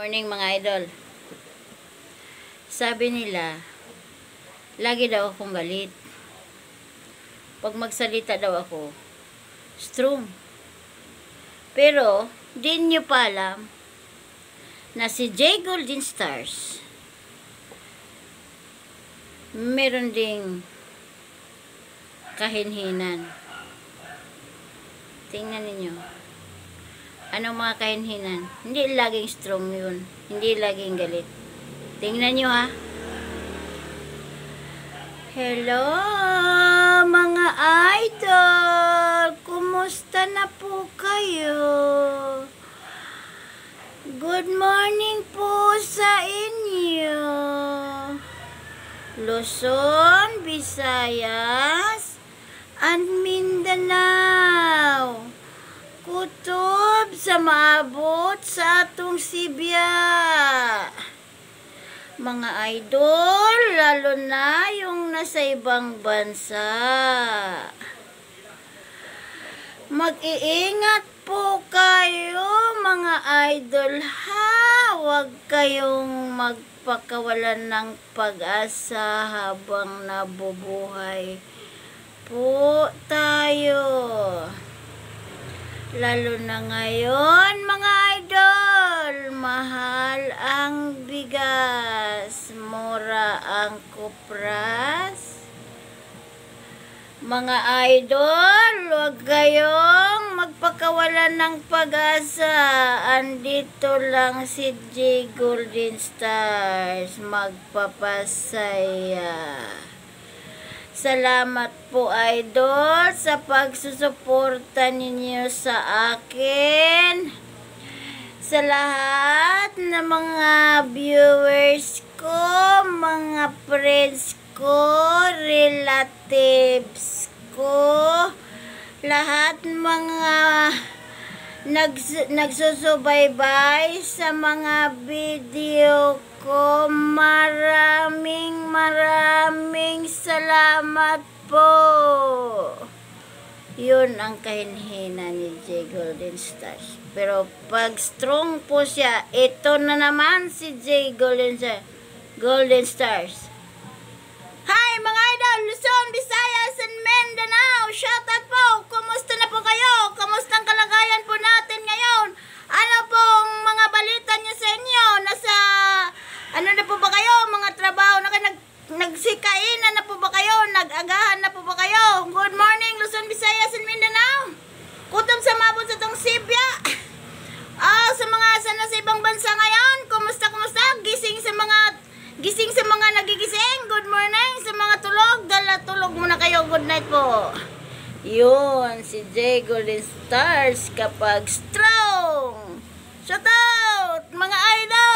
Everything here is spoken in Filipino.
Morning mga idol. Sabi nila, lagi daw akong galit. Pag magsalita daw ako, strong. Pero, di nyo pa alam na si J. Golden Stars meron ding kahinhinan. Tingnan ninyo. Anong mga kahinhinan? Hindi laging strong yun. Hindi laging galit. Tingnan nyo ha. Hello mga idol! Kumusta na po kayo? Good morning po sa inyo. Luzon, Visayas, and Mindanao. Kutob sa maabot sa atong Sibya. Mga idol, lalo na yung nasa ibang bansa. Mag-iingat po kayo mga idol ha. Huwag kayong magpakawalan ng pag-asa habang nabubuhay po tayo. Lalo na ngayon, mga idol, mahal ang bigas, mura ang kupras. Mga idol, huwag kayong magpakawalan ng pag-asa. Andito lang si J. Golden Stars, magpapasaya. Salamat po idol sa pagsusuporta ninyo sa akin. Sa lahat ng mga viewers ko, mga friends ko, relatives ko, lahat mga nagsusubaybay sa mga video ko, maraming salamat po. Yun ang kahinhinan ni J. Golden Stars. Pero pag strong po siya, ito na naman si J. Golden Stars. Hi mga idol, Luzon, Visayas, and Mindanao. Shout out po. Kumusta na po kayo? Kumusta ang kalagayan po natin ngayon? Ano pong mga balita niyo sa inyo? Nasa, ano na po ba kayo? Mga trabaho na kayo, nagsikainan na po ba kayo? Nag-agahan na po ba kayo? Good morning, Luzon, Visayas, and Mindanao. Kutob sa mabot sa tong Sibya. Sa mga nasa ibang bansa ngayon, kumusta? Gising sa mga nagigising. Good morning sa mga tulog. Tulog muna kayo. Good night po. Yun, si J. Golden Stars kapag strong. Shout out, mga idol!